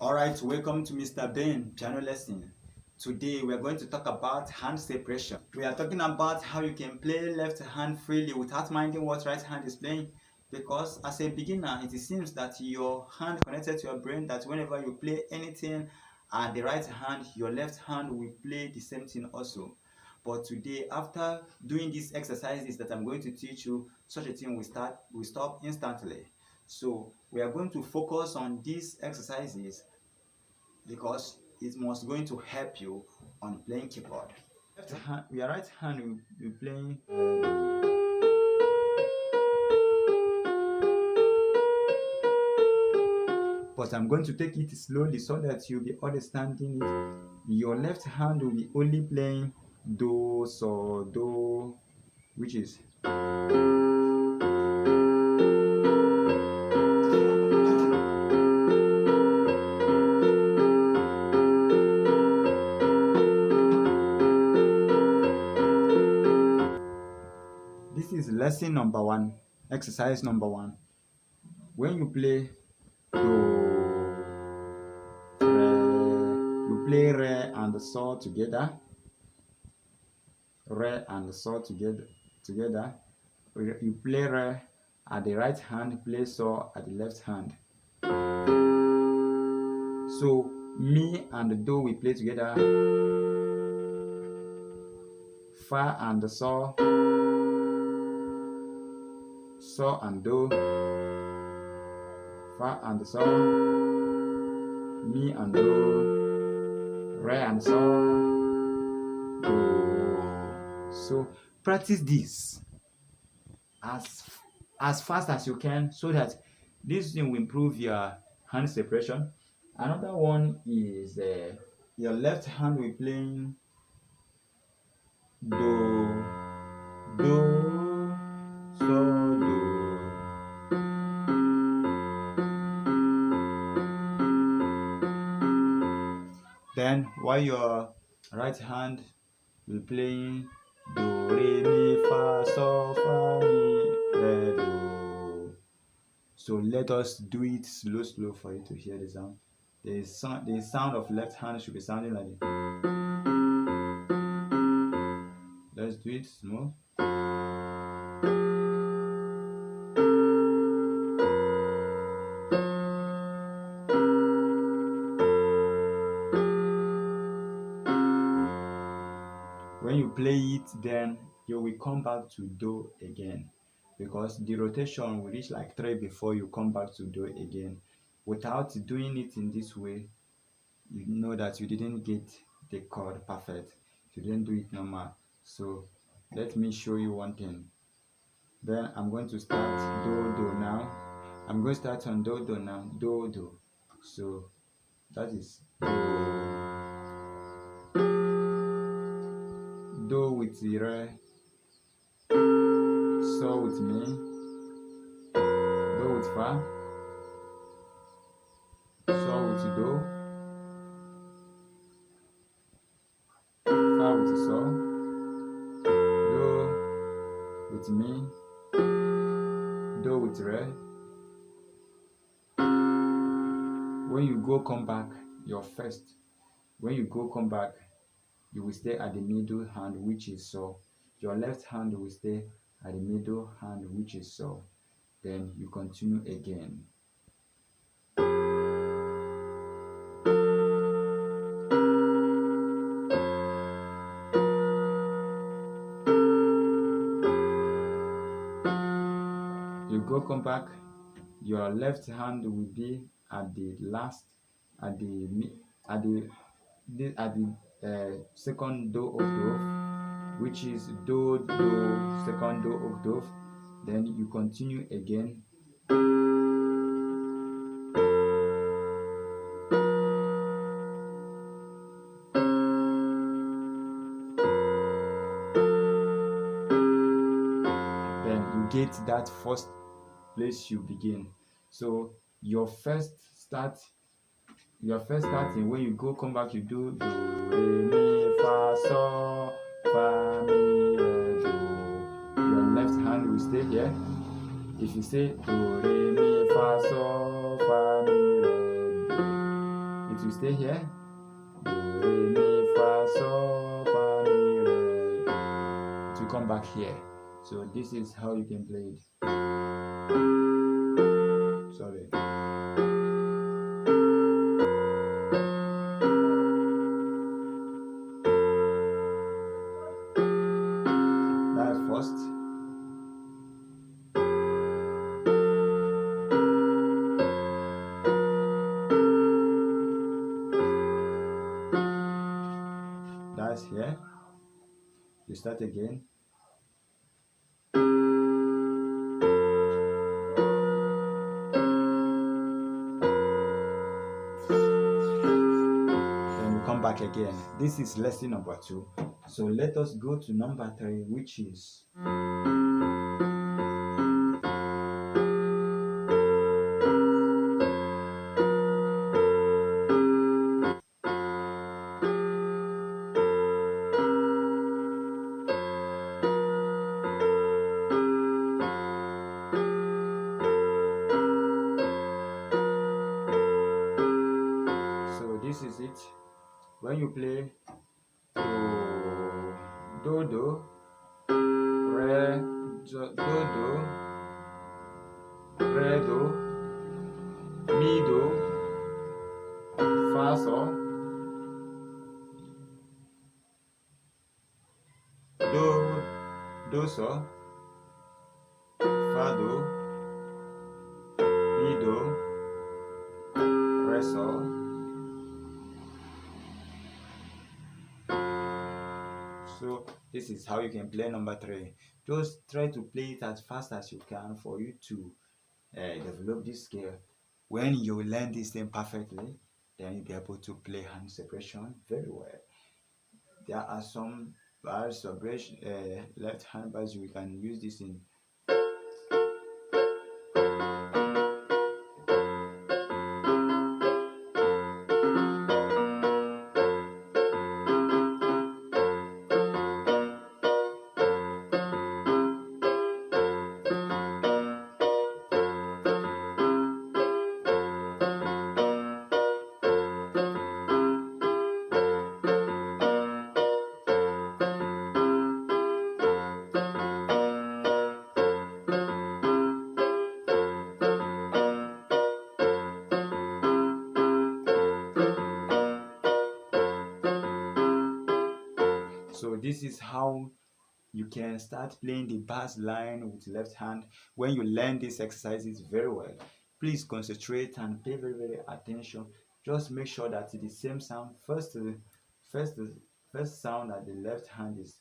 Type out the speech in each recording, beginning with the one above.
Alright, welcome to Mr. Ben piano lesson. Today we are going to talk about hand separation. We are talking about how you can play left hand freely without minding what right hand is playing, because as a beginner it seems that your hand connected to your brain that whenever you play anything at the right hand, your left hand will play the same thing also. But today, after doing these exercises that I'm going to teach you, such a thing will stop instantly. So we are going to focus on these exercises because it must going to help you on playing keyboard. Left hand, your right hand will be playing. But I'm going to take it slowly so that you'll be understanding it. Your left hand will be only playing do, so, do, which is. This is lesson number 1, exercise number 1. When you play do, re, you play re and so together. Re and so together. You play re at the right hand, play so at the left hand. So mi and do we play together. Fa and so and do. Fa and so, mi and do, re and so, do. So practice this as fast as you can so that this thing will improve your hand separation. Another one is your left hand will playing do, so, do. Then while your right hand will playing do, re, mi, fa, so, fa, mi, re, do. So let us do it slow for you to hear the sound. The sound of left hand should be sounding like this. Let's do it small. When you play it, then you will come back to do again, because the rotation will reach like 3 before you come back to do again. Without doing it in this way, you know that you didn't get the chord perfect. You didn't do it normal. So let me show you one thing. Then I'm going to start do now. I'm going to start on do now. Do. So that is do with the re, so with mi, do with fa, so with do, fa with so, do with mi, do with re. When you come back, you will stay at the middle hand, which is so. Your left hand will stay at the middle hand, which is so. Then you continue again. You come back, your left hand will be at the second do octave, which is do, second do octave. Then you continue again. Then you get that first place you begin. So your first starting, when you come back, you do do, re, mi, fa, so, fa, mi, re, do. Your left hand will stay here. If you say do, re, mi, fa, so, fa, mi, re, do, will stay here. Do, re, mi, fa, sol, fa, mi, re. It will come back here. So this is how you can play it. Sorry. That's first. That's here. You start again. Then you come back again. This is lesson number 2. So let us go to number 3, which is this is it. When you play do, do, re, do, do, re, do, mi, do, fa, sol, do, sol, fa, do, mi, do, re, sol. So this is how you can play number 3. Just try to play it as fast as you can for you to develop this skill. When you learn this thing perfectly, then you'll be able to play hand separation very well. There are some bars or left hand bars we can use this in. So this is how you can start playing the bass line with left hand. When you learn these exercises very well, please concentrate and pay very attention. Just make sure that the same sound first sound at the left hand is.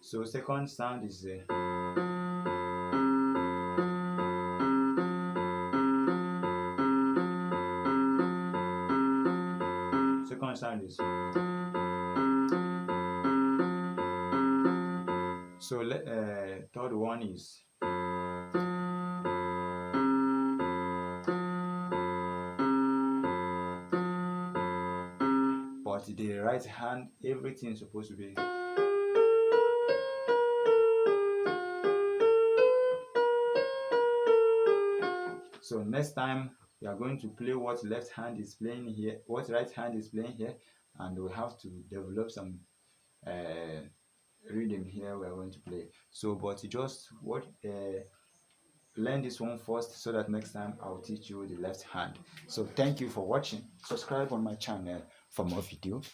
So second sound is second sound is. So third one is. But the right hand, everything is supposed to be. So next time we are going to play what left hand is playing here, what right hand is playing here, and we have to develop some rhythm here we are going to play. So but just learn this one first, so that next time I'll teach you the left hand. So thank you for watching. Subscribe on my channel for more videos.